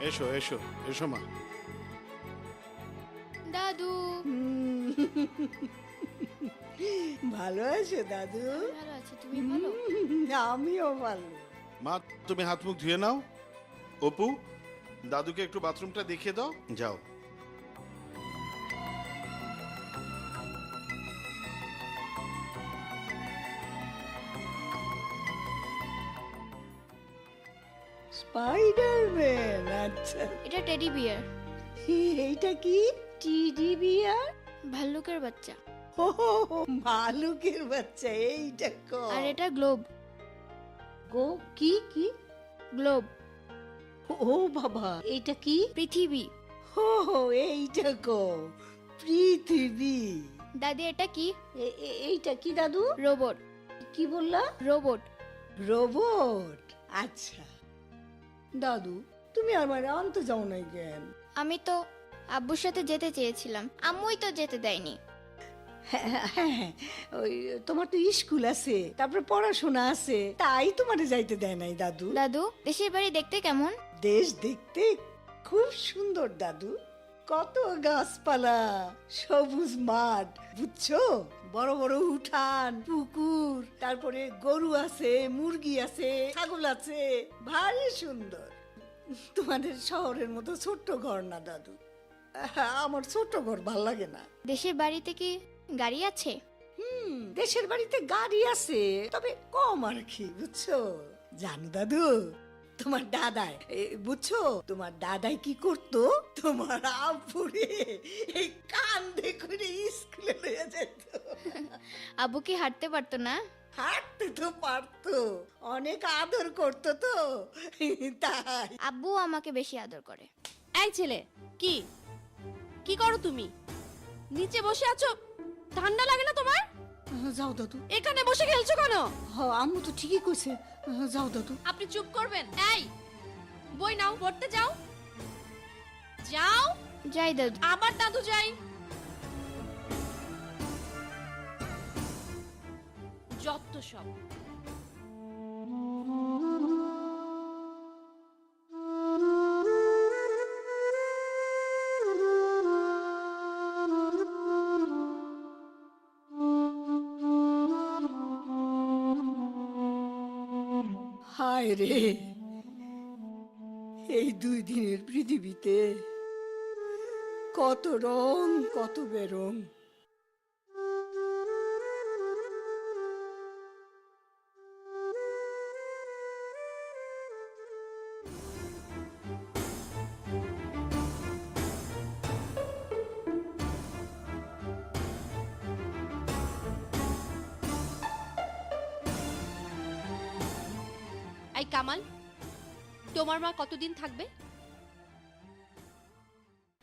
এসো এসো এসো মা। দাদু। ভালো আছো দাদু? ভালো আছি, তুমি ভালো? আমিও ভালো। মা তুমি হাত মুখ ধুয়ে নাও। অপু, দাদুকে একটু বাথরুমটা দেখিয়ে দাও, যাও। স্পাইডারম্যান, আচ্ছা। এটা টেডি বিয়ার। এইটা কি? টিডি বিয়ার? ভাল্লুকের বাচ্চা। ও, ভালুকের বাচ্চা। এইটা আর এটা গ্লোব। গো কি কি? গ্লোব ও বাবা, এইটা কি? পৃথিবী। ও, এইটা গো পৃথিবী। দাদি এটা কি? এইটা কি দাদু? রোবট। কি বললা? রোবট। রোবট, আচ্ছা। দাদু, তুমি আমার আনতে যাও নাই কেন? আমি তো আব্বুর সাথে যেতে চেয়েছিলাম, আম্মুই তো যেতে দেয়নি। হ্যাঁ, ওই তোমার তো স্কুল আছে, তারপরে পড়াশোনা আছে, তাই তোমারে যাইতে দেয় নাই দাদু। দাদু, দেশের বাড়ি দেখতে কেমন? দেশ দেখতে খুব সুন্দর দাদু। কত গাছপালা, সবুজ মাঠ, বুঝছো? বড় বড় উঠান, পুকুর, তারপরে গরু আছে, মুরগি আছে, ছাগল আছে, ভারী সুন্দর। তোমাদের শহরের মতো ছোট্ট ঘর না দাদু। আমার ছোট্ট ঘর ভাল লাগে না। দেশের বাড়িতে কি গাড়ি আছে? দেশের বাড়িতে গাড়ি আছে, তবে কম আর কি, বুঝছো? জানো দাদু, তোমার দাদাই, বুঝছো, তোমার দাদাই কি করতো? তোমার আব্বুরে এই কান্দে করে স্কুলে লইয়া যেত। আব্বু কি হাঁটতে পারতো না? হাঁটতে তো পারতো, অনেক আদর করতো তো, তাই। আব্বু আমাকে বেশি আদর করে। এই ছেলে, কি কি করো তুমি? নিচে বসে আছো, ঠান্ডা লাগে না তোমার? যাও দাদু। এখানে বসে খেলছো কেন? আম্মু তো ঠিকই কইছে, যাও দাদু। আপনি চুপ করবেন? এই, বই নাও, পড়তে যাও। যাও। যাই দাদু। আবার দাদু যাই। যত সব। হায় রে, এই 2 দিনের পৃথিবীতে কত রং, কত বেরং। এই কামাল, তোমার মা কতদিন থাকবে?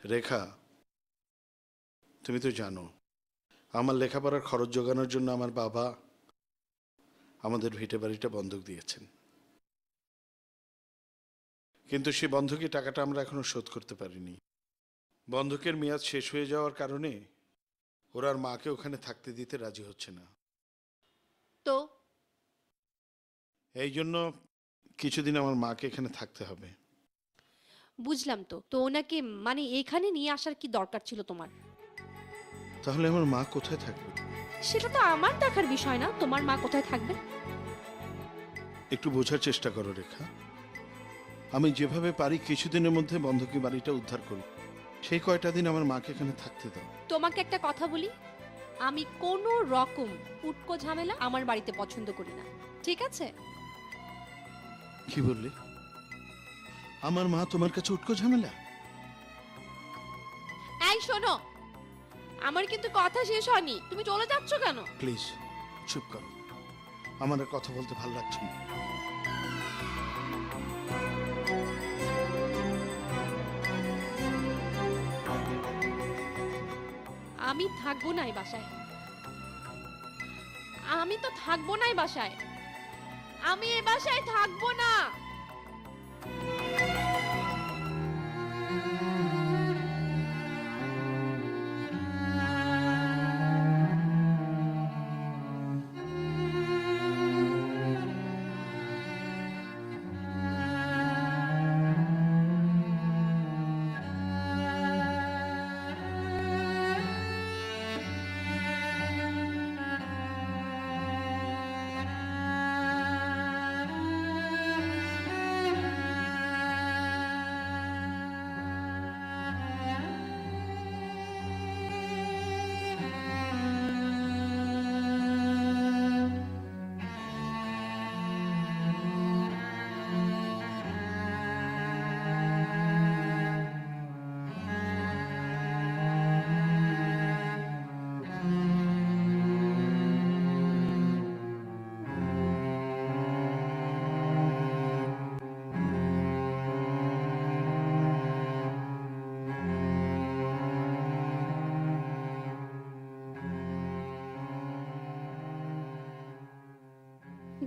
রেখা, তুমি তো জানো আমার লেখাপড়ার খরচ জোগানোর জন্য আমার বাবা আমাদের ভিটে বাড়িটা বন্ধক দিয়েছেন, কিন্তু সে বন্ধকি টাকাটা আমরা এখনো শোধ করতে পারিনি। বন্ধকের মেয়াদ শেষ হয়ে যাওয়ার কারণে ওরা আর মাকে ওখানে থাকতে দিতে রাজি হচ্ছে না। তো এই জন্য কিছুদিন আমার মাকে এখানে থাকতে হবে। বুঝলাম, তো তো ওনাকে মানে এখানে নিয়ে আসার কি দরকার ছিল তোমার? তাহলে আমার মা কোথায় থাকবে? সেটা তো আমার দেখার বিষয় না, তোমার মা কোথায় থাকবে। একটু বোঝার চেষ্টা করো রেখা, আমি যেভাবে পারি কিছুদিনের মধ্যে বন্ধকি বাড়িটা উদ্ধার করব। সেই কয়টা দিন আমার মাকে এখানে থাকতে দাও। তোমাকে একটা কথা বলি, আমি কোনো রকম উটকো ঝামেলা আমার বাড়িতে পছন্দ করি না, ঠিক আছে? কি বললি? আমার মা তোমার কাছে উটকো ঝামেলা? এই শোনো, আমার কিন্তু কথা শেষ হয়নি, তুমি চলে যাচ্ছ কেন? প্লিজ চুপ করো, আমার আর কথা বলতে ভালো লাগছে না। আমি থাকবো না এই বাসায়, আমি তো থাকবো না এই বাসায়, আমি এই বাসায় থাকবো না।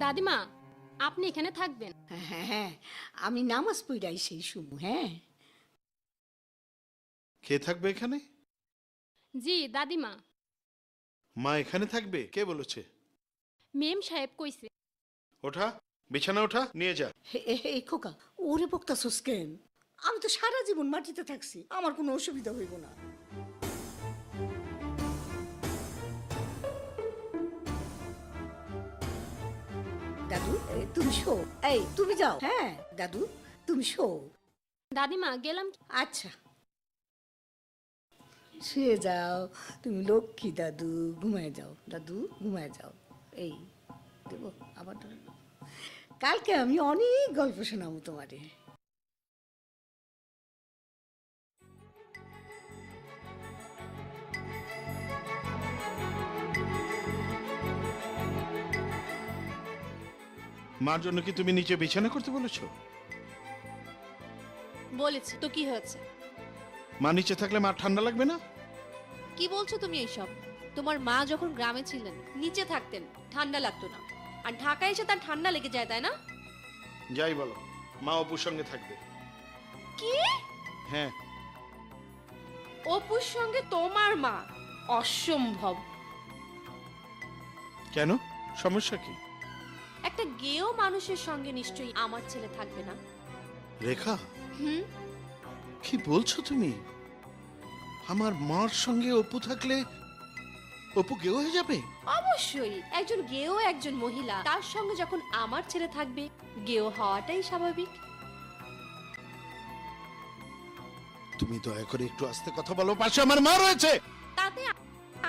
দাদিমা, আপনি এখানে থাকবেন? হ্যাঁ হ্যাঁ, আমি নামাজ পড়াই সেই শুমু। হ্যাঁ, কে থাকবে এখানে? জি দাদিমা, মা এখানে থাকবে? কে বলেছে? মেম সাহেব কইছে। ওঠা, বিছানা ওঠা, নিয়ে যা। এই খোকা, ওরে বকতাছস কেন? আমি তো সারা জীবন মাটিতে থাকছি, আমার কোনো অসুবিধা হইব না। দাদু, তুমি শো। এই তুমি যাও। হ্যাঁ দাদু, তুমি শো। দাদিমা গেলাম। আচ্ছা, শুয়ে যাও, তুমি লক্ষ্মী দাদু। ঘুমায় যাও দাদু, ঘুমায় যাও। এই দেবো আবার ধরো। কালকে আমি অনেক গল্প শোনাবো তোমারে। মার জন্য কি তুমি নিচে বিছানা করতে বলেছো? বলেছি তো, কি হয়েছে? মা নিচে থাকলে মার ঠান্ডা লাগবে না? কি বলছো তুমি এইসব? তোমার মা যখন গ্রামে ছিলেন নিচে থাকতেন, ঠান্ডা লাগতো না। আর ঢাকায় এসে তার ঠান্ডা লেগে যায়, তাই না? যাই বলো, মা অপুর সঙ্গে থাকবে। কি? হ্যাঁ। অপুর সঙ্গে তোমার মা? অসম্ভব। কেন, সমস্যা কি? একটা গেও মানুষের সঙ্গে নিশ্চয়ই আমার ছেলে থাকবে না। রেখা, হুম, কি বলছো তুমি? আমার মার সঙ্গে অপু থাকলে অপু গেও হয়ে যাবে? অবশ্যই। একজন গেও একজন মহিলা, তার সঙ্গে যখন আমার ছেলে থাকবে, গেও হওয়াটাই স্বাভাবিক। তুমি দয়া করে একটু আস্তে কথা বলো, পাশে আমার মা রয়েছে। তাতে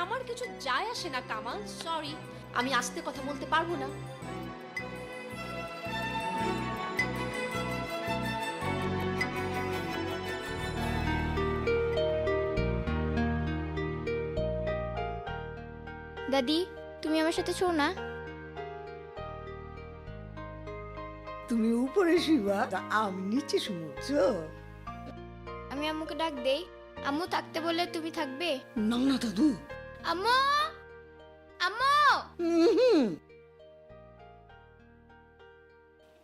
আমার কিছু যায় আসে না কামাল। সরি, আমি আস্তে কথা বলতে পারবো না। দাদি, তুমি আমার সাথে শো না। তুমি উপরে শুইবা, আমি নিচে শুমুছো। আমি আম্মুকে ডাক দেই। আম্মু থাকতে বলে তুমি থাকবে? না না দাদু। আম্মু, আম্মু। হুম,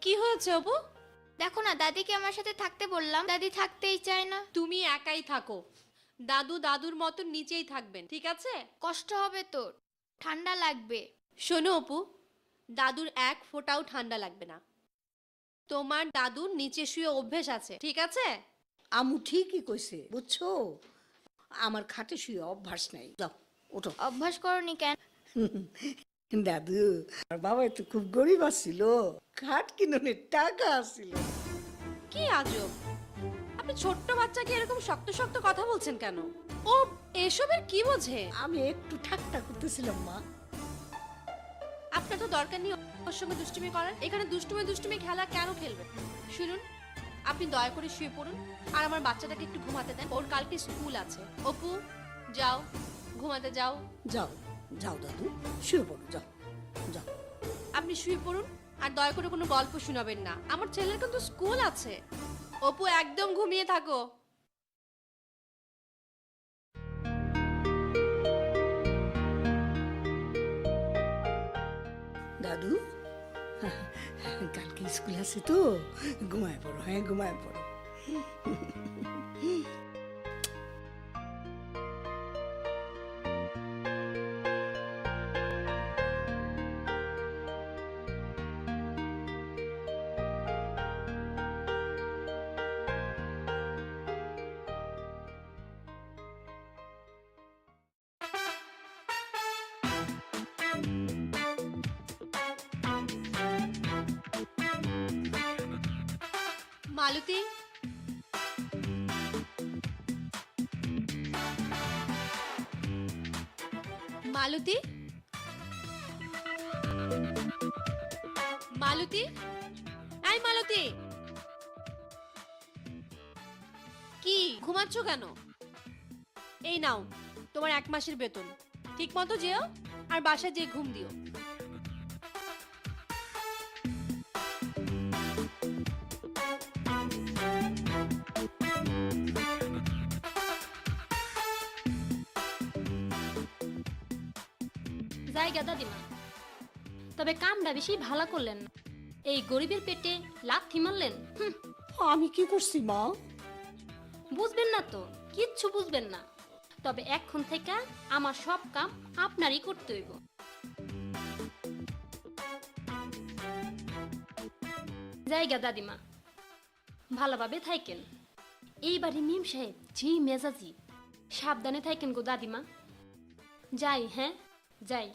কি হয়েছে অপু? দেখো না, দাদিকে আমার সাথে থাকতে বললাম, দাদি থাকতেই চায় না। তুমি একাই থাকো, দাদু দাদুর মতো নিচেই থাকবেন, ঠিক আছে? কষ্ট হবে তোর, ঠান্ডা লাগবে। শোনো অপু, দাদুর এক ফোঁটাও ঠান্ডা লাগবে না। তোমার দাদুর নিচে শুয়ে অভ্যেস আছে, ঠিক আছে? আমু ঠিকই কইছে, বুঝছো? আমার খাটে শুয়ে অভ্যাস নাই। যাও ওঠো। অভ্যাস করনি কেন? দাদু, আর বাবা তো খুব গরিব আছিল, খাট কিননের টাকা আছিল। কি আজব, আপনি ছোট্ট বাচ্চাকে এরকম শক্ত শক্ত কথা বলছেন কেন? ও এসবের কি বোঝে? আমি একটু ঠাট্টা করতেছিলাম মা। আপনার তো দরকার নেই ওর সঙ্গে দুষ্টুমি করার। এখানে দুষ্টুমি দুষ্টুমি খেলা কেন খেলবেন? শুনুন, আপনি দয়া করে শুয়ে পড়ুন আর আমার বাচ্চাটাকে একটু ঘুমাতে দেন। ওর কালকে স্কুল আছে। অপু, যাও ঘুমাতে যাও। যাও যাও দাদু, শুয়ে পড়ো, যাও যাও। আপনি শুয়ে পড়ুন আর দয়া করে কোনো গল্প শোনাবেন না, আমার ছেলের কিন্তু স্কুল আছে। অপু, একদম ঘুমিয়ে থাকো। দাদু, কালকে স্কুল আছে তো, ঘুমায় পড়ো। হ্যাঁ, ঘুমায় পড়ো। মালতী, মালতী, মালতী, এই মালতী, কি ঘুমাচ্ছ কেন? এই নাও তোমার 1 মাসের বেতন, ঠিক মতো যেও আর বাসায় যেয়ে ঘুম দিও। জায়গা দাদিমা, তবে কামটা বেশি ভালো করলেন না। এই গরিবের পেটে লাথি মারলেন। আমি কি করছি মা? বুঝবেন না তো, কিচ্ছু বুঝবেন না। তবে এখন থেকে আমার সব কাম আপনারই করতে হইব। জায়গা দাদিমা, ভালোভাবে থাকেন। এইবারে মিম সাহেব জি মেজাজি, সাবধানে থাকেন গো দাদিমা। যাই, হ্যাঁ যাই।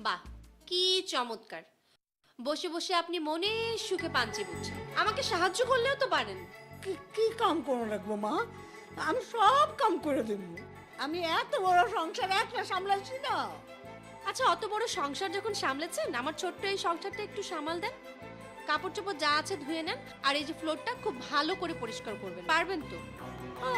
বাহ, কি চমৎকার! বসে বসে আপনি মনের সুখে পাঞ্চি বুঝছেন। আমাকে সাহায্য করলেও তো পারেন। কি কি কাম করে রাখবো মা? আমি সব কাম করে দেব। আমি এত বড় সংসার একলা সামলাচ্ছি না। আচ্ছা, অত বড় সংসার যখন সামলেছেন, আমার ছোট্ট এই সংসারটা একটু সামাল দেন। কাপড় চোপড় যা আছে ধুয়ে নেন, আর এই যে ফ্লোরটা খুব ভালো করে পরিষ্কার করবেন। পারবেন তো? ও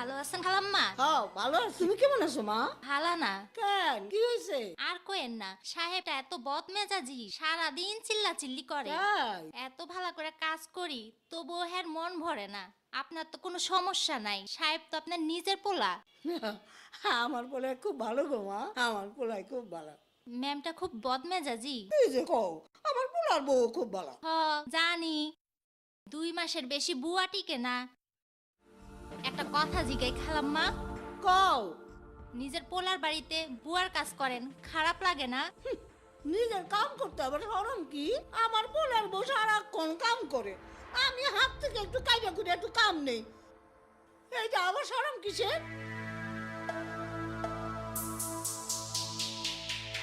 ভালো আছেন খালাম্মা? হ্যাঁ ভালো আছি। তুমি কেমন আছো মা? ভালো না। কেন কি হয়েছে? আর কোয়েন না, সাহেবটা এত বদমেজাজি, সারাদিন চিল্লা চিল্লি করে। তাই? এত ভালো করে কাজ করি তবুও হের মন ভরে না। আপনার তো কোনো সমস্যা নাই, সাহেব তো আপনার নিজের পোলা। আমার পোলাই খুব ভালো গো মা, আমার পোলাই খুব ভালো। ম্যামটা খুব বদমেজাজি। এই যে কও, আমার পোলার বউ খুব ভালো। হ জানি, 2 মাসের বেশি বুয়া টিকে না। একটা কথা জিগাই খালাম্মা, কও। নিজের পোলার বাড়িতে বুয়ার কাজ করেন, খারাপ লাগে না? নিজের কাম করতে আবার শরম কি? আমার পোলার বউ সারাক্ষণ কাম করে, আমি হাত থেকে একটু কাইটা করে একটু কাম নেই। এইটা আবার শরম কিসের?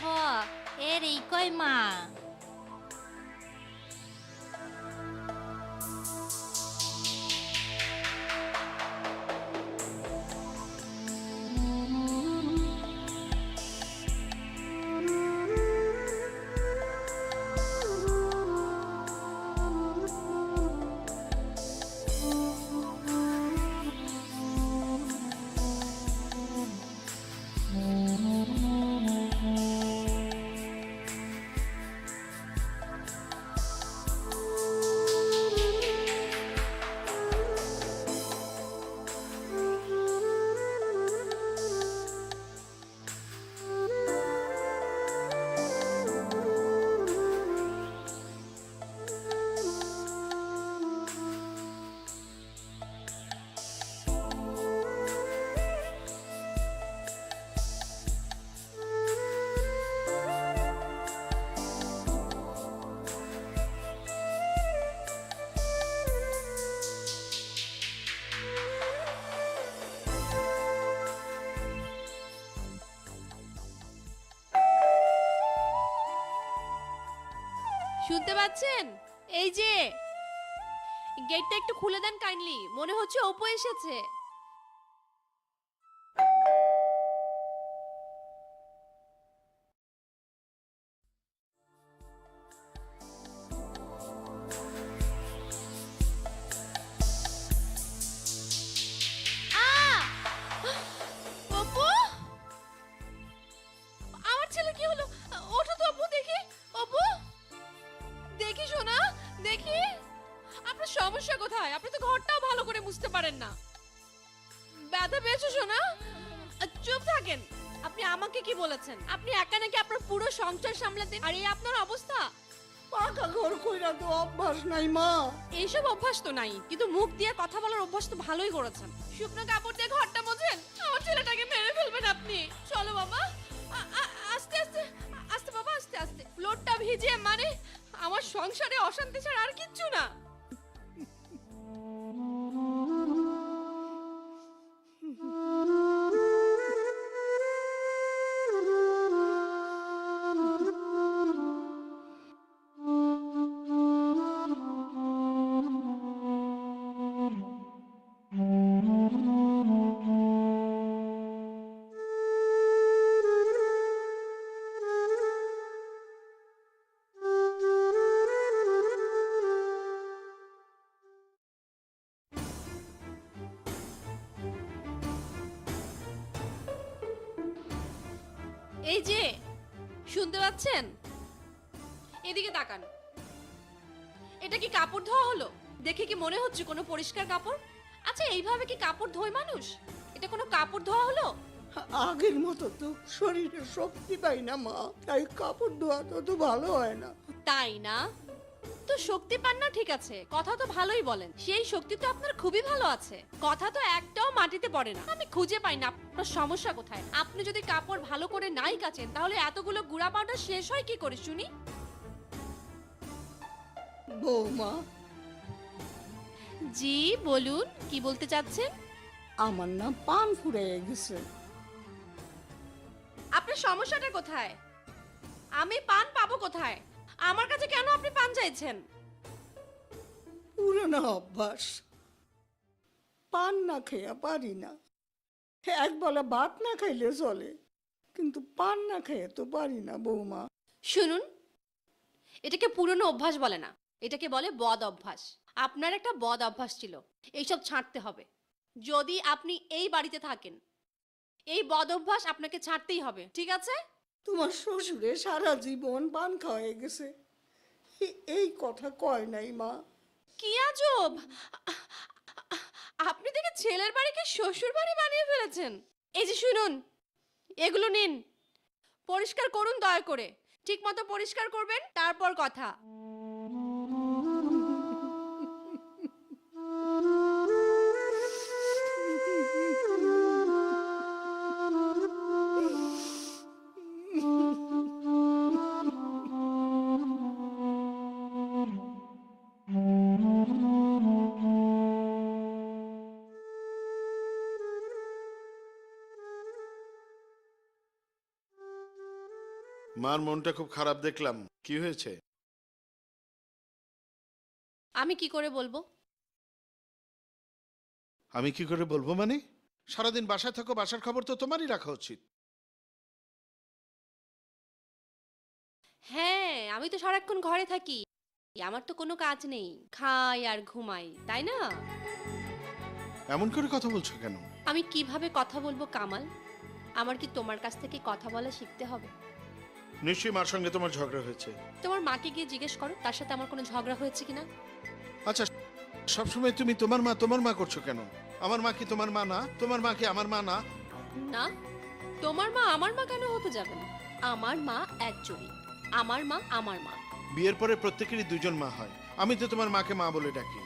হ এর এই কয় মা। শুনতে পাচ্ছেন? এই যে গেটটা একটু খুলে দেন কাইন্ডলি, মনে হচ্ছে অপু এসেছে। অপু, আমার ছেলে কি হলো? ওঠো তো অপু, দেখি। অপু, দেখি সোনা, দেখি। আপনার সমস্যা কোথায়? আপনি তো ঘরটাও ভালো করে বুঝতে পারেন না। ব্যথা পেয়েছো সোনা? চুপ থাকেন। আপনি আমাকে কি বলেছেন? আপনি একা নাকি আপনার পুরো সংসার সামলাতেন, আর এই আপনার অবস্থা? পাকা ঘর কইরা তো অভ্যাস নাই মা। এইসব অভ্যাস তো নাই, কিন্তু মুখ দিয়ে কথা বলার অভ্যাস তো ভালোই করেছেন। শুকনো কাপড় দিয়ে ঘরটা মোছেন, আমার ছেলেটাকে মেরে ফেলবেন আপনি। চলো বাবা, আস্তে আস্তে আস্তে বাবা, আস্তে আস্তে। ফ্লোরটা ভিজে মানে আমার সংসারে অশান্তি ছাড়া আর কিচ্ছু না। এই যে শুনতে পাচ্ছেন? এদিকে তাকান। এটা কি কাপড় ধোয়া হলো? দেখে কি মনে হচ্ছে কোনো পরিষ্কার কাপড়? আচ্ছা, এইভাবে কি কাপড় ধোয় মানুষ? এটা কোনো কাপড় ধোয়া হলো? আগের মতো তো শরীরে শক্তি পাই না মা, তাই কাপড় ধোয়া তো ভালো হয় না। তাই না? তো শক্তি পান না, ঠিক আছে, কথা তো ভালোই বলেন। সেই শক্তি তো আপনার খুবই ভালো আছে, কথা তো একটাও মাটিতে পড়ে না। আমি খুঁজে পাই না আপনার সমস্যা কোথায়। আপনি যদি কাপড় ভালো করে নাই কাচেন, তাহলে এতগুলো গুঁড়া পাউডার শেষ হয় কি করে শুনি? বৌমা, জি বলুন, কি বলতে চাচ্ছেন? আমার না পান ফুরিয়ে গেছে। আপনার সমস্যাটা কোথায়? আমি পান পাবো কোথায়? আমার কাছে কেন আপনি পান চাইছেন? পুরনো অভ্যাস, পান না খেয়া পারি না। একবেলা ভাত না খাইলে চলে, কিন্তু পান না খেয়ে তো পারি না বৌমা। শুনুন, এটাকে পুরনো অভ্যাস বলে না, এটাকে বলে বদ অভ্যাস। আপনার একটা বদ অভ্যাস ছিল, এইসব ছাড়তে হবে। যদি আপনি এই বাড়িতে থাকেন, এই বদ অভ্যাস আপনাকে ছাড়তেই হবে, ঠিক আছে? তোমার শ্বশুরে সারা জীবন পান খাওয়াই গেছে, এই কথা কয় নাই মা। কি আজব! আপনি দেখে ছেলের বাড়িকে শ্বশুর বাড়ি বানিয়ে ফেলেছেন। এই যে শুনুন, এগুলো নিন, পরিষ্কার করুন দয়া করে। ঠিক মতো পরিষ্কার করবেন, তারপর কথা। মার মনটা খুব খারাপ দেখলাম, কি হয়েছে? আমি কি করে বলবো? আমি কি করে বলবো মানে? সারাদিন বাসায় থাকো, বাসার খবর তো তোমারই রাখা উচিত। হ্যাঁ, আমি তো সারাক্ষণ ঘরে থাকি, আমার তো কোনো কাজ নেই, খাই আর ঘুমাই, তাই না? এমন করে কথা বলছো কেন? আমি কিভাবে কথা বলবো কামাল? আমার কি তোমার কাছ থেকে কথা বলা শিখতে হবে? নিশ্চয়ই মার সঙ্গে তোমার ঝগড়া হয়েছে। তোমার মাকে গিয়ে জিজ্ঞেস করো তার সাথে আমার কোনো ঝগড়া হয়েছে কিনা। আচ্ছা, সবসময় তুমি তোমার মা করছো কেন? আমার মা কি তোমার মা না? তোমার মা কি আমার মা না? না, তোমার মা আমার মা কেন হতে যাবে না? আমার মা একজনই, আমার মা আমার মা। বিয়ের পরে প্রত্যেকেরই দুজন মা হয়, আমি তো তোমার মাকে মা বলে ডাকি।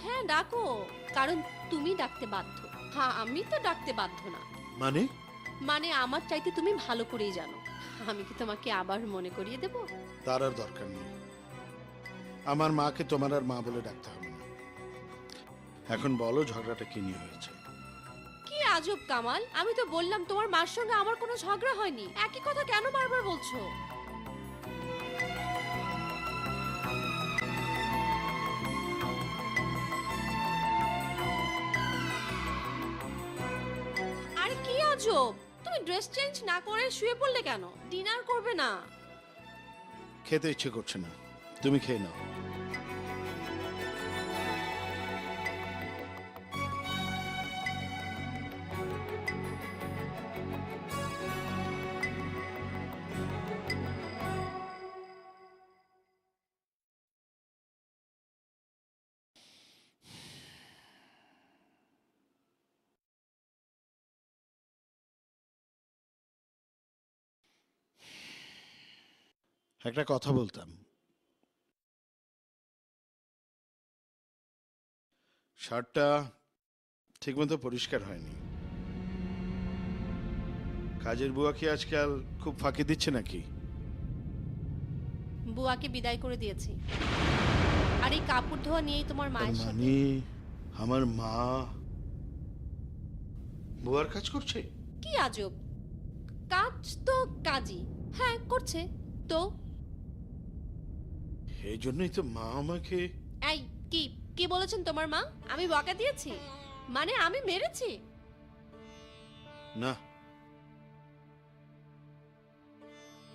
হ্যাঁ ডাকো, কারণ তুমি ডাকতে বাধ্য। হ্যাঁ, আমি তো ডাকতে বাধ্য না। মানে? মানে আমার চাইতে তুমি ভালো করেই জানো। আমি কি তোমাকে আবার মনে করিয়ে দেব? তার আর দরকার নেই, আমার মাকে তোমার আর মা বলে ডাকতে হবে না। এখন বলো, ঝগড়াটা কি নিয়ে হয়েছে? কি আজব কামাল, আমি তো বললাম তোমার মার সঙ্গে আমার কোনো ঝগড়া হয়নি, একই কথা কেন বারবার বলছো? আজব, তুমি ড্রেস চেঞ্জ না করে শুয়ে পড়লে কেন? ডিনার করবে না? খেতে ইচ্ছে করছে না, তুমি খেয়ে নাও। একটা কথা বলতাম, শার্টটা ঠিকমতো পরিষ্কার হয়নি। কাজের বুয়া কি আজকাল খুব ফাঁকি দিচ্ছে নাকি? বুয়াকে বিদায় করে দিয়েছি, আর এই কাপড় ধোয়া নিয়েই তোমার তার মায়ের সাথে। মানে আমার মা বুয়ার কাজ করছে? কি আজব, কাজ তো কাজই, হ্যাঁ করছে তো। এই জন্যই তো মা আমাকে। এই কি কি বলেছেন তোমার মা? আমি বকা দিয়েছি? মানে আমি মেরেছি? না,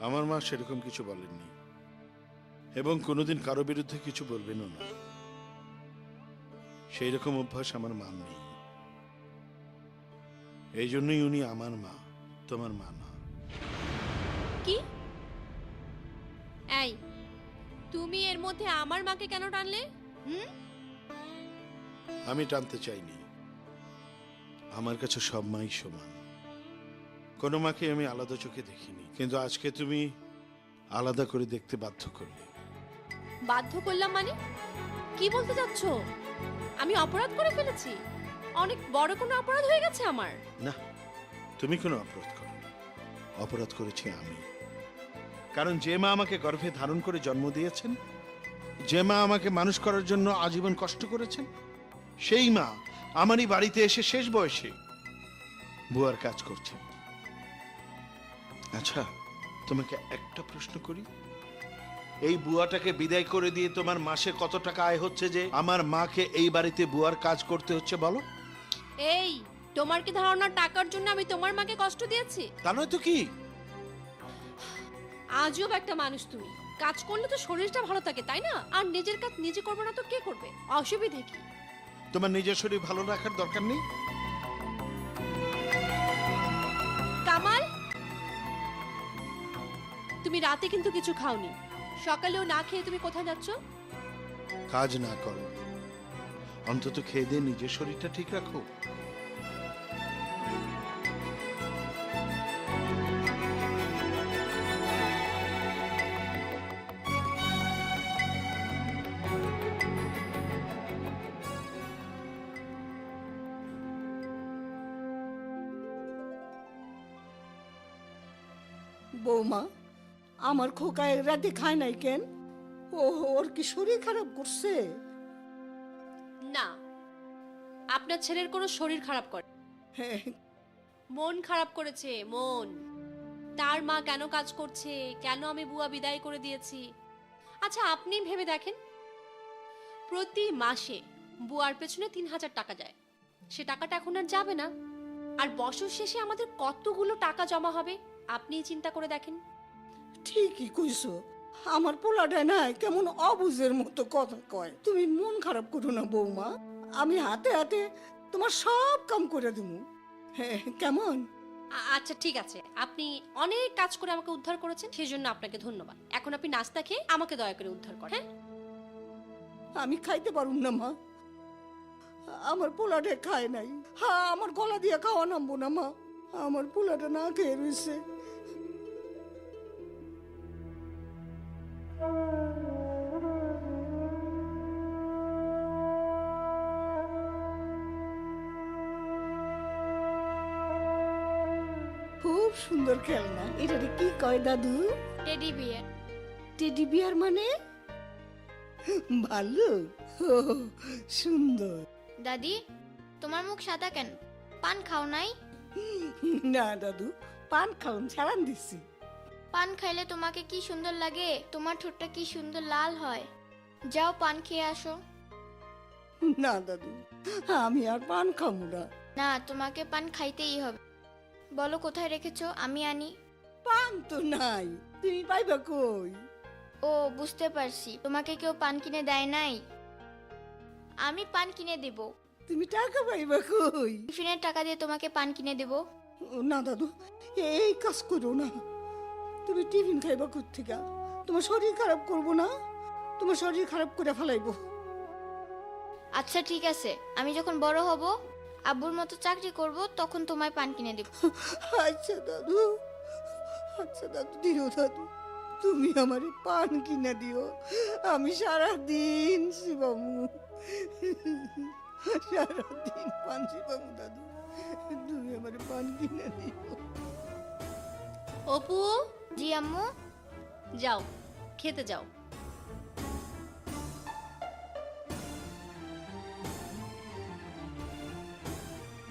আমার মা সেরকম কিছু বলেননি, এবং কোনোদিন কারো বিরুদ্ধে কিছু বলবেনও না। সেই রকম অভ্যাস আমার মা নেই। এই জন্যই উনি আমার মা, তোমার মা না। কি? এই তুমি এর মধ্যে আমার মাকে কেন টানলে? আমি টানতে চাইনি। আমার কাছে সব মাই সমান, কোনো মাকে আমি আলাদা চোখে দেখিনি, কিন্তু আজকে তুমি আলাদা করে দেখতে বাধ্য করলে। বাধ্য করলাম মানে? কি বলতে চাচ্ছ? আমি অপরাধ করে ফেলেছি? অনেক বড় কোনো অপরাধ হয়ে গেছে আমার? না, তুমি কোনো অপরাধ করোনি, অপরাধ করেছি আমি। কারণ যে মা আমাকে গর্ভে ধারণ করে জন্ম দিয়েছেন, যে মা আমাকে মানুষ করার জন্য আজীবন কষ্ট করেছেন, সেই মা আমারই বাড়িতে এসে শেষ বয়সে বুয়ার কাজ করছেন। আচ্ছা, তোমাকে একটা প্রশ্ন করি, এই বুয়াটাকে বিদায় করে দিয়ে তোমার মাসে কত টাকা আয় হচ্ছে যে আমার মাকে এই বাড়িতে বুয়ার কাজ করতে হচ্ছে বলো? এই তোমার কি ধারণা টাকার জন্য আমি তোমার মাকে কষ্ট দিয়েছি? তা নয় তো কি? আজব একটা মানুষ তুমি। কাজ করলে তো শরীরটা ভালো থাকে, তাই না? আর নিজের কাজ নিজে করবে না তো কে করবে? অসুবিধে কি? তোমার নিজের শরীর ভালো রাখার দরকার নেই? কামাল, তুমি রাতে কিন্তু কিছু খাওনি। সকালেও না খেয়ে তুমি কোথায় যাচ্ছ? কাজ না করো, অন্তত খেয়ে দিয়ে নিজের শরীরটা ঠিক রাখো। বৌমা, আমার খোকা এর রাতে খায় নাই কেন? ও, ওর কি শরীর খারাপ করছে? না, আপনার ছেলের কোনো শরীর খারাপ করে, মন খারাপ করেছে, মন। তার মা কেন কাজ করছে, কেন আমি বুয়া বিদায় করে দিয়েছি। আচ্ছা আপনি ভেবে দেখেন, প্রতি মাসে বুয়ার পেছনে ৩,০০০ টাকা যায়। সে টাকাটা এখন আর যাবে না, আর বছর শেষে আমাদের কতগুলো টাকা জমা হবে আপনি চিন্তা করে দেখেন। ঠিকই কইছো, আমার পোলাটা না কেমন অবুঝের মতো কথা কয়। তুমি মন খারাপ করো না বৌমা, আমি হাতে হাতে তোমার সব কাম করে দেবো। হ্যাঁ, কেমন? আচ্ছা ঠিক আছে, আপনি অনেক কাজ করে আমাকে উদ্ধার করেছেন, সেজন্য আপনাকে ধন্যবাদ। এখন আপনি নাস্তা খেয়ে আমাকে দয়া করে উদ্ধার করেন। হ্যাঁ, আমি খাইতে পারুম না মা, আমার পোলাটা খায় নাই। হ্যাঁ, আমার গলা দিয়ে খাওয়া নামবো না মা, আমার পোলাটা না খেয়ে রয়েছে। খুব সুন্দর খেলনা, এটারে কি কয় দাদু? Teddy bear. টেডি বিয়ার মানে? ভালো, ও, সুন্দর। দাদি, তোমার মুখ সাদা কেন? পান খাও নাই? না দাদু, পান খাওন ছাড়ান দিচ্ছি। পান খাইলে তোমাকে কি সুন্দর লাগে, তোমার ঠোঁটটা কি সুন্দর লাল হয়। যাও পান খেয়ে আসো। না দাদু, আমি আর পান খাবো না। না, তোমাকে পান খাইতেই হবে। বলো কোথায় রেখেছো, আমি আনি। পান তো নাই, তুমি পাইবা কই? ও বুঝতে পারছি, তোমাকে কেউ পান কিনে দেয় নাই। আমি পান কিনে দেব। তুমি টাকা পাইবা কই? টিফিনের টাকা দিয়ে তোমাকে পান কিনে দেব। ও না দাদু, এই কাজ করো না। তুমি টিফিন খাইবা কোত্থেকা? তোমার শরীর খারাপ করবো না? তোমার শরীর খারাপ করে ফেলাইবো। আচ্ছা ঠিক আছে, আমি যখন বড় হব, আব্বুর মতো চাকরি করব, তখন তোমায় পান কিনে দেব। আচ্ছা দাদু, আচ্ছা দাদু, দিও দাদু, তুমি আমারে পান কিনা দিও। আমি সারাদিন শিবামু, সারাদিন পান শিবামু দাদু, তুমি আমারে পান কিনা দিও। অপু, জি আম্মু। যাও খেতে যাও।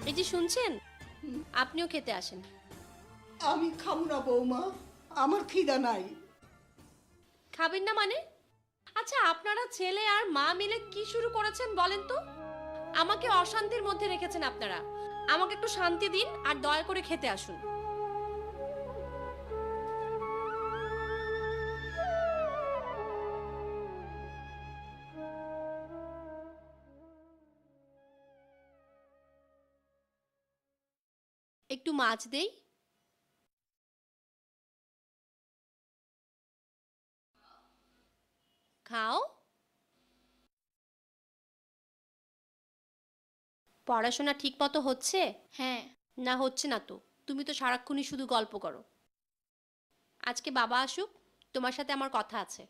এই যে শুনছেন, আপনিও খেতে আসেন। আমি খাবো না বৌমা, আমার খিদা নাই। খাবেন না মানে? আচ্ছা, আপনারা ছেলে আর মা মিলে কি শুরু করেছেন বলেন তো? আমাকে অশান্তির মধ্যে রেখেছেন আপনারা। আমাকে একটু শান্তি দিন আর দয়া করে খেতে আসুন। একটু মাছ দেই। খাও। পড়াশোনা ঠিক মতো হচ্ছে? হ্যাঁ। না হচ্ছে না তো? তুমি তো সারাক্ষণই শুধু গল্প করো। আজকে বাবা আসুক, তোমার সাথে আমার কথা আছে।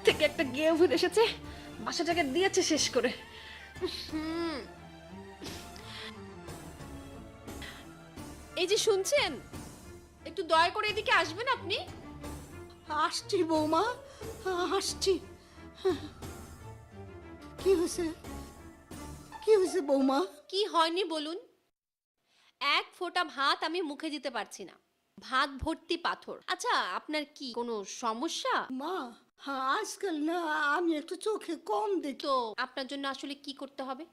থেকে একটা গেয়ে ভুল এসেছে, বাসাটাকে দিয়েছে শেষ করে। এই যে শুনছেন, একটু দয়া করে এদিকে আসবেন আপনি। আসছি বৌমা, আসছি। কি হয়েছে, কি হয়েছে বৌমা? কি হয়নি বলুন? এক ফোঁটা ভাত আমি মুখে দিতে পারছি না, ভাত ভর্তি পাথর। আচ্ছা, আপনার কি কোনো সমস্যা? মা, আজকাল না আমি একটু চোখে কম দেখি। তো আপনার জন্য আসলে কি করতে হবে?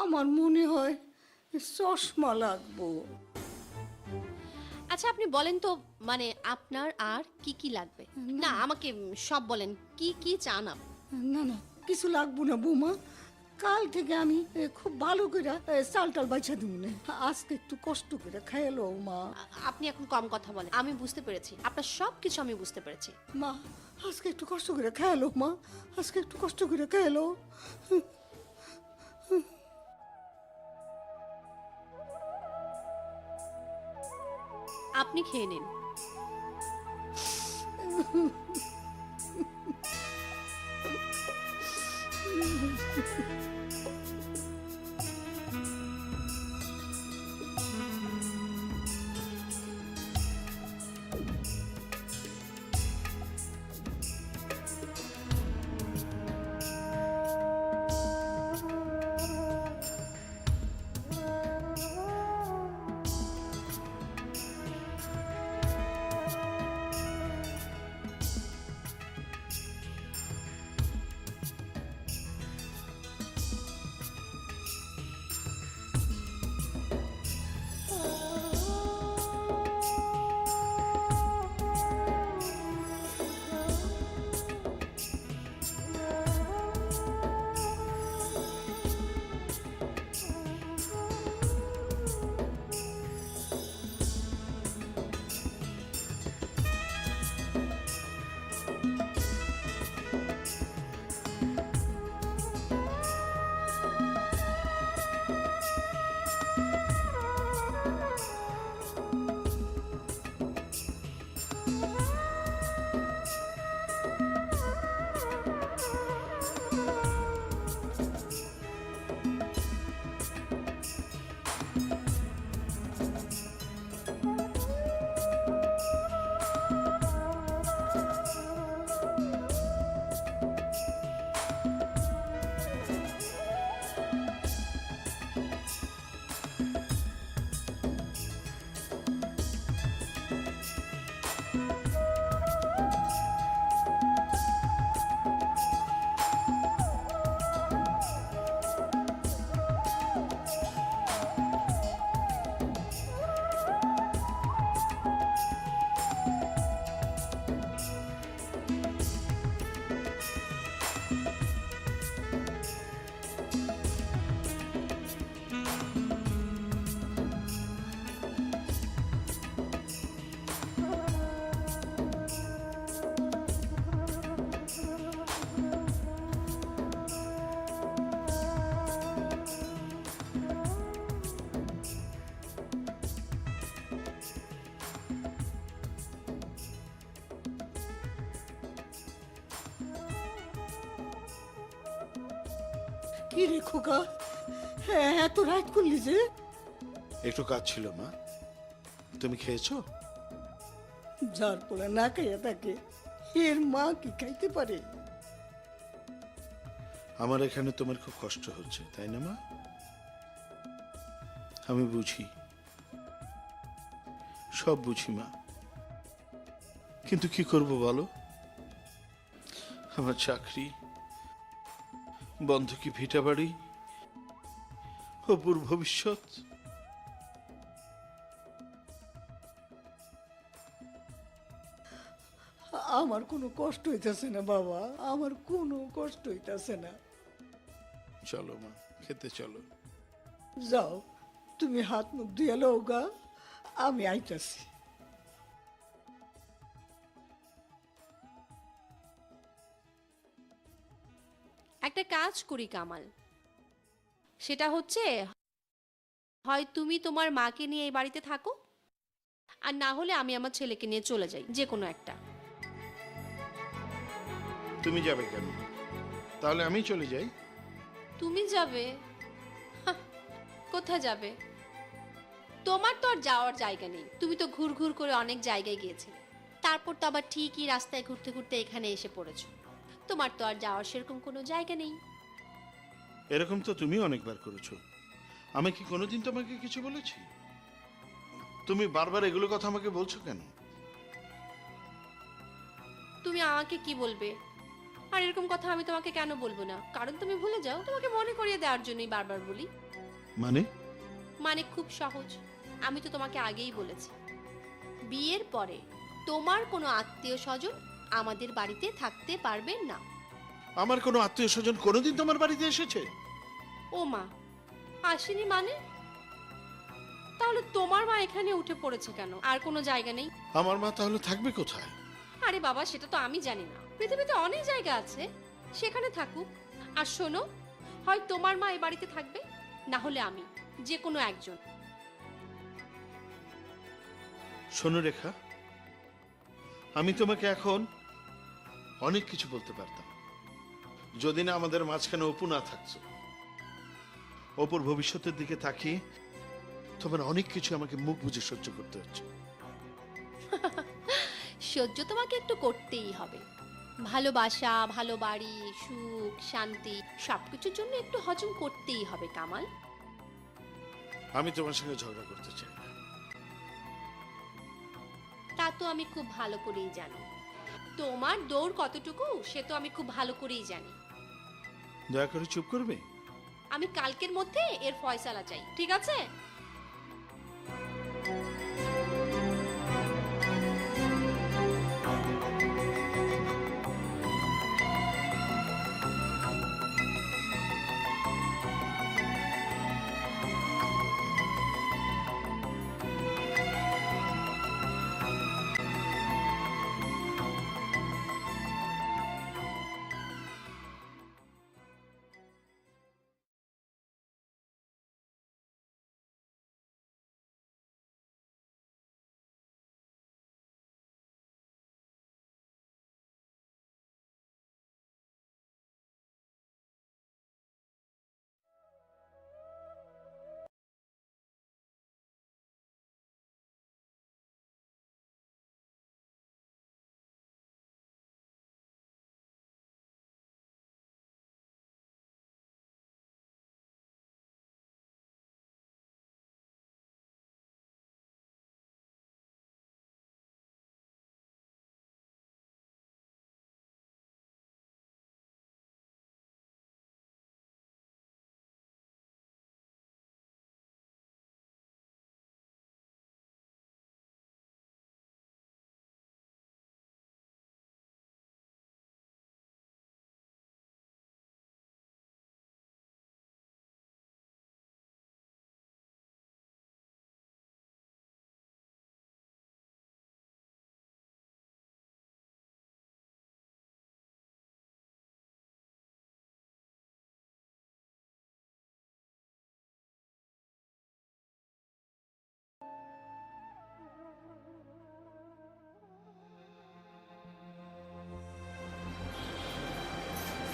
আমার মনে হয় চশমা লাগবো। আচ্ছা, আপনি বলেন তো, মানে আপনার আর কি কি লাগবে? না, আমাকে সব বলেন, কি কি চান আপনি? না না, কিছু লাগবো না বৌমা। কাল থেকে আমি খুব ভালো করে চাল টাল বাছা দিব না। আজকে একটু কষ্ট করে খাইলো মা। আপনি এখন কম কথা বলেন, আমি বুঝতে পেরেছি, আপনার সব কিছু আমি বুঝতে পেরেছি। মা, আজকে একটু কষ্ট করে খাইলো মা, আজকে একটু কষ্ট করে খাইলো। আপনি খেয়ে নিন। কি রে খোকা, হ্যাঁ এত রাত করলি যে? একটু কাজ ছিল মা। তুমি খেয়েছো? যার পোলা না খাইয়া থাকে এর মা কি খাইতে পারে? আমার এখানে তোমার খুব কষ্ট হচ্ছে, তাই না মা? আমি বুঝি, সব বুঝি মা, কিন্তু কি করব বলো? আমার চাকরি, বন্ধকি ভিটা বাড়ি, অপুর ভবিষ্যৎ। আমার কোনো কষ্ট হইতাছে না বাবা, আমার কোনো কষ্ট হইতাছে না। চলো মা, খেতে চলো। যাও, তুমি হাত মুখ ধুয়ে লও গা, আমি আইতাছি। একটা কাজ করি কামাল, সেটা হচ্ছে হয় তুমি তোমার মাকে নিয়ে এই বাড়িতে থাকো, আর না হলে আমি আমার ছেলেকে নিয়ে চলে যাই, যে কোনো একটা। তুমি যাবে কেন? তাহলে আমি চলে যাই। তুমি যাবে? হাহ, কোথায় যাবে? তোমার তো আর যাওয়ার জায়গা নেই, তুমি তো ঘুর ঘুর করে অনেক জায়গায় গিয়েছিলে, তারপর তো আবার ঠিকই রাস্তায় ঘুরতে ঘুরতে এখানে এসে পড়েছো। তোমার তো আর যাওয়ার সেরকম কোনো জায়গা নেই। এরকম তো তুমি অনেকবার করেছো, আমি কি কোনোদিন তোমাকে কিছু বলেছি? তুমি বারবার এগুলো কথা আমাকে বলছো কেন? তুমি আমাকে কি বলবে? আর এরকম কথা আমি তোমাকে কেন বলবো না? কারণ তুমি ভুলে যাও, তোমাকে মনে করিয়ে দেওয়ার জন্যই বারবার বলি। মানে? মানে খুব সহজ, আমি তো তোমাকে আগেই বলেছি, বিয়ের পরে তোমার কোনো আত্মীয় স্বজন আমাদের বাড়িতে থাকতে পারবে না। আমার কোনো আত্মীয় স্বজন কোনোদিন তোমার বাড়িতে এসেছে? ও মা, আসেনি মানে? তাহলে তোমার মা এখানে উঠে পড়েছে কেন? আর কোনো জায়গা নেই? আমার মা তাহলে থাকবে কোথায়? আরে বাবা, সেটা তো আমি জানি না, পৃথিবীতে অনেক জায়গা আছে, সেখানে থাকুক। আর শোনো, হয় তোমার মা এই বাড়িতে থাকবে, না হলে আমি, যে কোনো একজন। শোনো রেখা, আমি তোমাকে এখন অনেক কিছু বলতে পারতাম যদি না আমাদের মাঝখানে অপু না থাকতো। অপুর ভবিষ্যতের দিকে তাকিয়ে তোমার অনেক কিছু আমাকে মুখ বুজে সহ্য করতে হচ্ছে। সহ্য তোমাকে একটু করতেই হবে। ভালোবাসা, ভালো বাড়ি, সুখ, শান্তি সবকিছুর জন্য একটু হজম করতেই হবে কামাল। আমি তোমার সঙ্গে ঝগড়া করতে চাই না। তা তো আমি খুব ভালো করেই জানি, তোমার দৌড় কতটুকু সে তো আমি খুব ভালো করেই জানি। দয়া করে চুপ করবে? আমি কালকের মধ্যে এর ফয়সালা চাই, ঠিক আছে?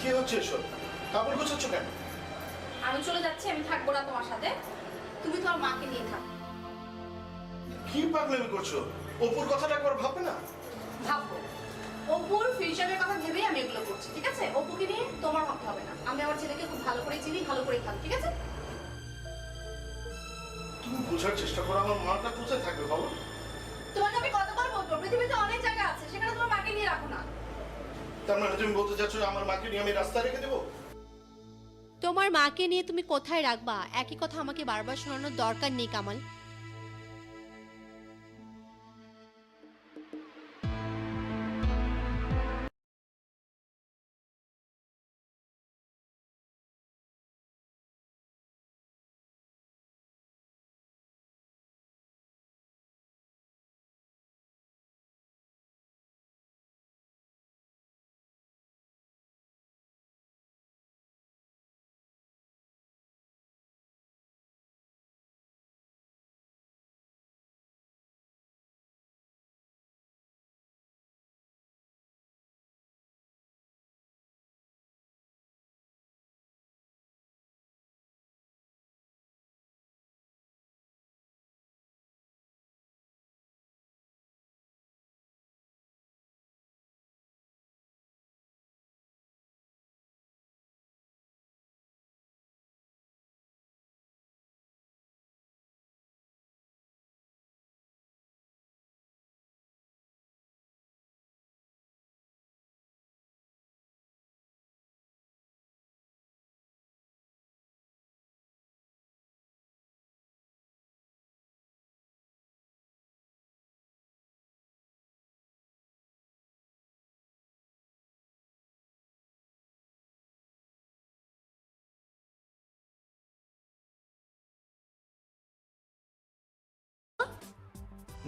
কি হচ্ছে এসব? কাপড় গোছাচ্ছ কেন? আমি চলে যাচ্ছি, আমি থাকবো না তোমার সাথে, তুমি তোমার মাকে নিয়ে থাক। কি পাগলামি করছো? অপুর কথাটা একবার ভাববে না? ভাববো, অপুর ফিউচারের কথা ভেবেই আমি এগুলো করছি, ঠিক আছে? অপুকে নিয়ে তোমার ভাবতে হবে না, আমি আমার ছেলেকে খুব ভালো করে চিনি, ভালো করে খাবো, ঠিক আছে? তুমি বোঝার চেষ্টা করো, আমার মাটা কোথায় থাকবে বলো? তোমাকে আমি কতবার বলবো, পৃথিবীতে অনেক জায়গা আছে, সেখানে তোমার মাকে নিয়ে রাখো না। তার মানে তুমি বলতে চাচ্ছ আমার মাকে নিয়ে আমি রাস্তায় রেখে দেবো? তোমার মাকে নিয়ে তুমি কোথায় রাখবা, একই কথা আমাকে বারবার শোনানোর দরকার নেই কামাল।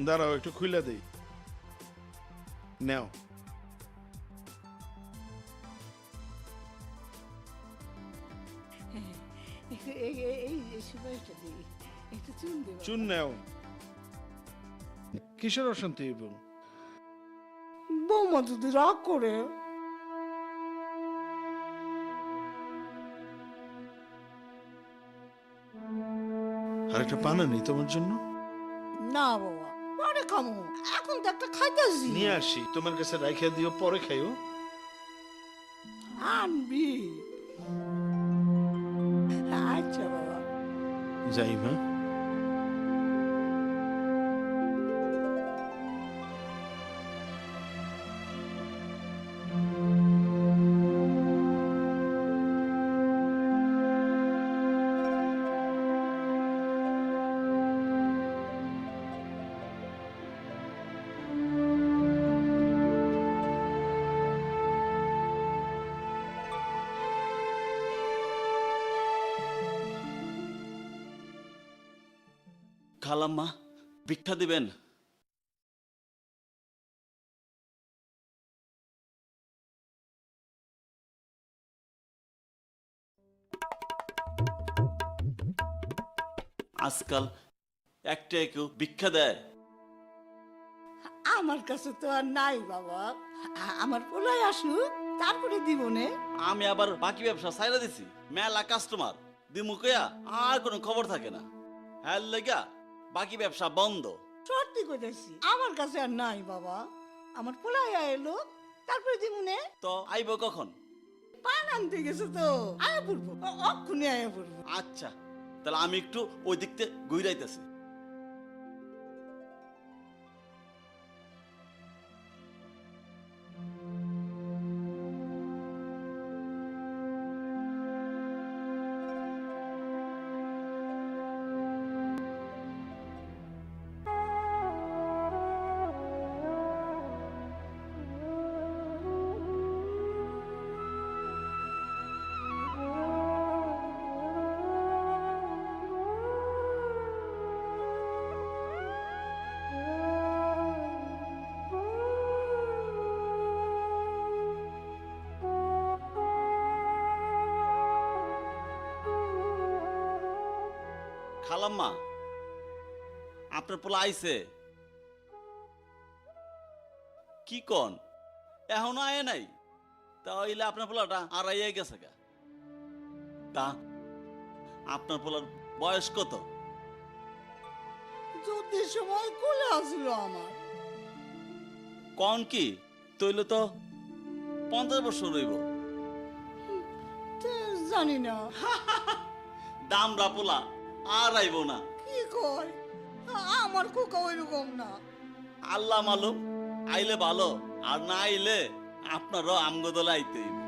দাঁড়াও, একটু খুলে দেই। নাও। এই সুপারিশটা দিই, একটু চুন দেব। চুন নাও। কিসের অশান্তি হইব? বৌমা যদি রাগ করে। আর একটা পানা নেই তোমার জন্য? না বাবা, পরে খামো, এখন তো একটা খাইতেছি। নিয়ে আসি, তোমার কাছে রাইখা দিও, পরে খাইও। আনবি? আচ্ছা বাবা। যাই মা। খালাম্মা, ভিক্ষা দিবেন? আজকাল একটা কেউ ভিক্ষা দেয়? আমার কাছে তো আর নাই বাবা, আমার পোলাই আসুক তারপরে দিব নে। আমি আবার বাকি ব্যবসা ছাইরা দিছি, মেলা কাস্টমার দিমু কইয়া আর কোনো খবর থাকে না, হ্যাঁ লেগা বাকি ব্যবসা বন্ধ। সত্যি কইতেছি, আমার কাছে আর নাই বাবা, আমার পোলাই এলো তারপরে দিব নে। তো আইব কখন? পান আনতে গেছে তো, আয়া পড়বো, অক্ষুনি আয়া পড়বো। আচ্ছা, তাহলে আমি একটু ওই দিকতে ঘুরাইতেছি। খালাম্মা, আপনার পোলা আইছে? কি কন, এখনো আয় নাই? তাহলে আপনার পোলাটা আর আইয়া গেছে গা? তা আপনার পোলার বয়স কত? যুদ্ধের সময় কোলে আসলো আমার। কন কি তৈলে তো 50 বছর রইব। তা জানি না। দামরা পোলা আর আইব না। কি কয়? আমার কোকা ওইরকম না। আল্লাহ মালুম, আইলে ভালো, আর না আইলে আপনারও আমগদলে আইতে হইব।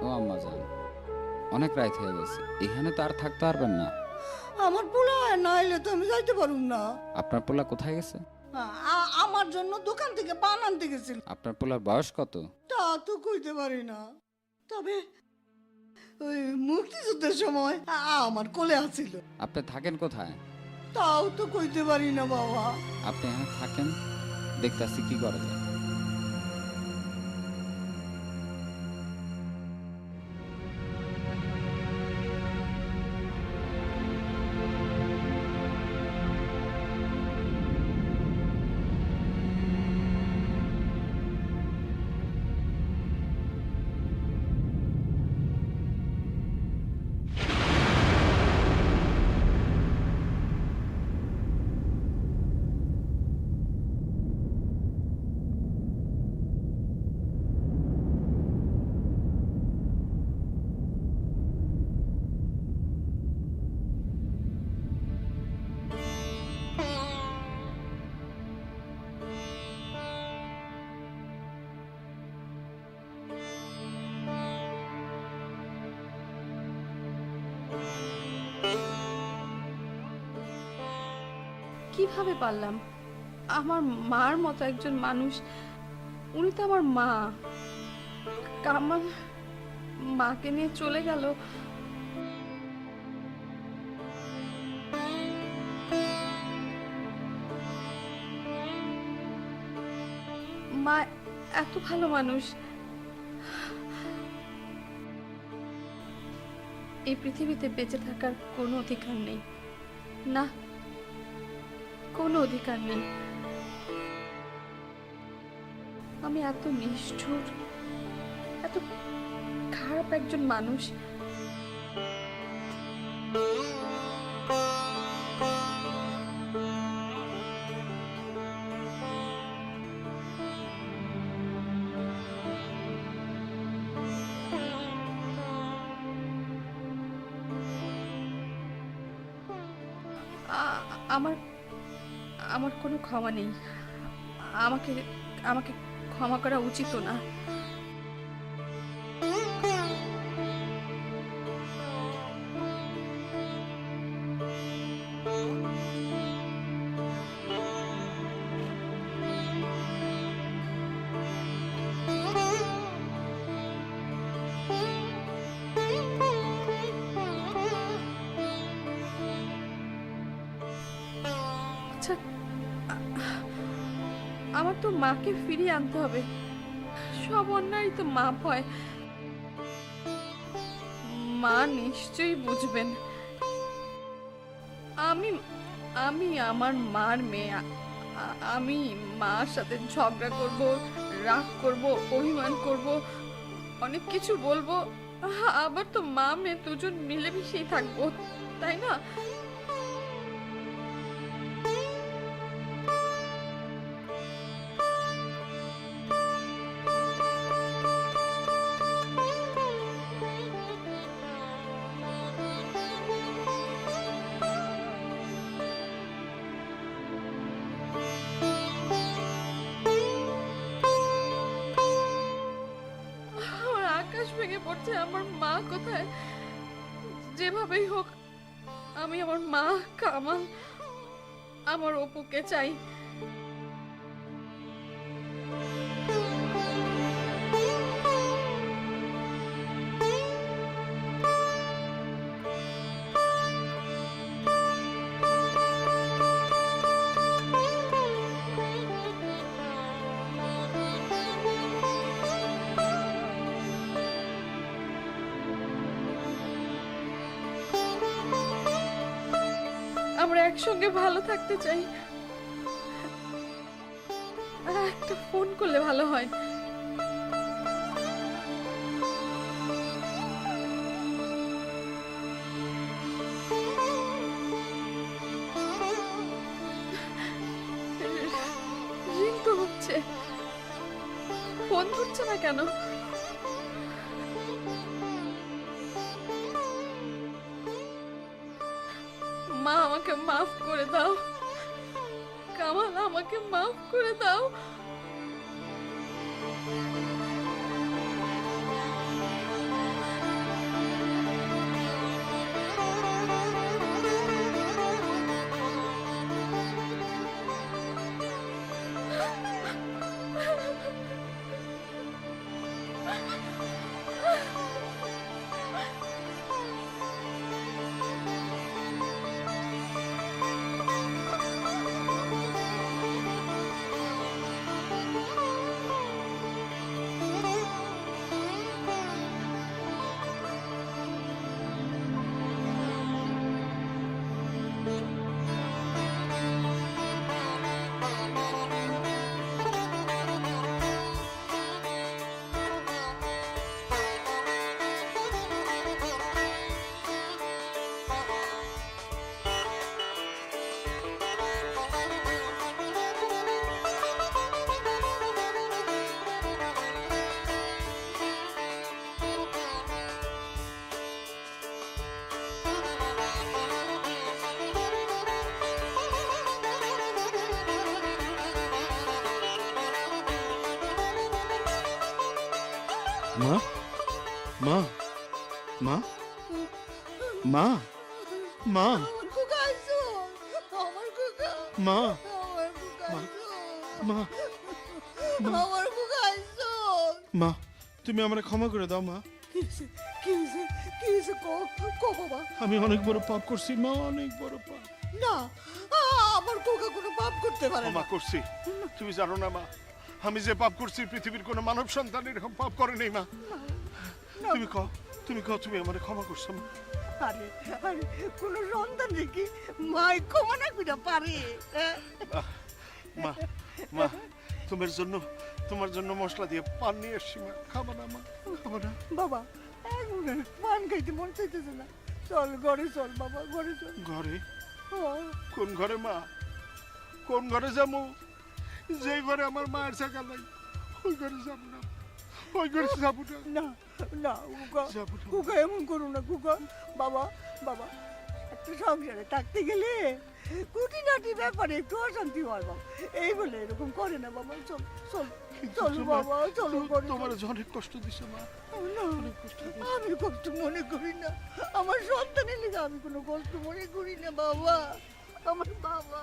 ও আম্মা জান, অনেক রাত হয়ে গেছে, এখানে তো আর থাকতে পারবেন না। আমার পোলা না এলে তো আমি যাইতে পারুম না। আপনার পোলা কোথায় গেছে? আমার জন্য দোকান থেকে পান আনতে গেছিল। আপনার পোলার বয়স কত? তা তো কইতে পারি না, তবে ওই মুক্তিযুদ্ধের সময় আমার কোলে আছিল। আপনি থাকেন কোথায়? তাও তো কইতে পারি না বাবা। আপনি এখানে থাকেন, দেখতেছি কি করা যায়। কিভাবে পারলাম? আমার মার মতো একজন মানুষ, উনি তো আমার মা। কামাল মাকে নিয়ে চলে গেল। মা এত ভালো মানুষ, এই পৃথিবীতে বেঁচে থাকার কোনো অধিকার নেই। না, কোনো অধিকার নেই। আমি এত নিষ্ঠুর, এত খারাপ একজন মানুষ। আমার আমার কোনো ক্ষমা নেই। আমাকে আমাকে ক্ষমা করা উচিত না। আচ্ছা, আমার তো মাকে ফিরিয়ে আনতে হবে। সব অন্যায় তো মাপ হয়। মা নিশ্চয়ই বুঝবেন। আমি আমি আমার মার মেয়ে। আমি মার সাথে ঝগড়া করব, রাগ করব, অভিমান করব, অনেক কিছু বলবো। আবার তো মা মেয়ে দুজন মিলেমিশেই থাকবো, তাই না? আমার আকাশ ভেঙে পড়ছে। আমার মা কোথায়? যেভাবেই হোক আমি আমার মা, কামাল, আমার অপুকে চাই। আমরা একসঙ্গে ভালো থাকতে চাই। একটা ফোন করলে ভালো হয়। রিং তো হচ্ছে, ফোন ধরছে না কেন? মা আমাকে মাফ করে দাও, কামাল আমাকে মাফ করে দাও। মা, মা, মা, মা, মা, আমার খোকা আইছো, আমার খোকা, মা, আমার খোকা মা, আইছো, মা, আমার খোকা আইছো। মা, তুমি আমারে ক্ষমা করে দাও মা। কি হইছে? কি হইছে? কি হইছে? কো বাবা। আমি অনেক বড় পাপ করছি মা, অনেক বড় পাপ। না, আমার খোকা কোনো পাপ করতে পারে না। ক্ষমা করছি। তুমি জানো না মা, আমি যে পাপ করছি পৃথিবীর কোনো মানব সন্তান এরকম পাপ করে নেই মা। তুমি কও, তুমি কও তুমি আমারে ক্ষমা করছো মা। আরে আরে কোনো সন্তান দেখি মাই ক্ষমা না কইরা পারে? মা, মা, তোমার জন্য মশলা দিয়ে পান নিয়ে এসছি মা। খাবো না মা, খাবো না। বাবা এখন আর পান খাইতে মন চাইতেছে না। চল ঘরে চল বাবা, ঘরে চল। ঘরে? ও, কোন ঘরে মা? কোন ঘরে যাবো? যে ঘরে আমার মায়ের চাকা নাই ওই ঘরে যাবো না, ওই ঘরে যাবো না। না না কুকা, যাবো না। কুকা এমন করো না কুকা। বাবা বাবা, একটা সংসারে থাকতে গেলে খুঁটিনাটি ব্যাপারে একটু অশান্তি হয় বাবা, এই বলে এরকম করে না বাবা। চল চল চলো বাবা, চলো ঘরে তোমার চলো। যে অনেক কষ্ট দিছে মা, না, অনেক কষ্ট দিছে। আমি কষ্ট মনে করি না, আমার সন্তানের লিগে আমি কোনো কষ্ট মনে করি না বাবা, আমার বাবা।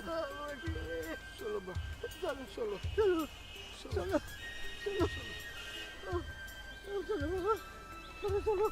বাবা রে। চলো মা, চলো চলো চলো চলো চলো চলো বাবা, চলো চলো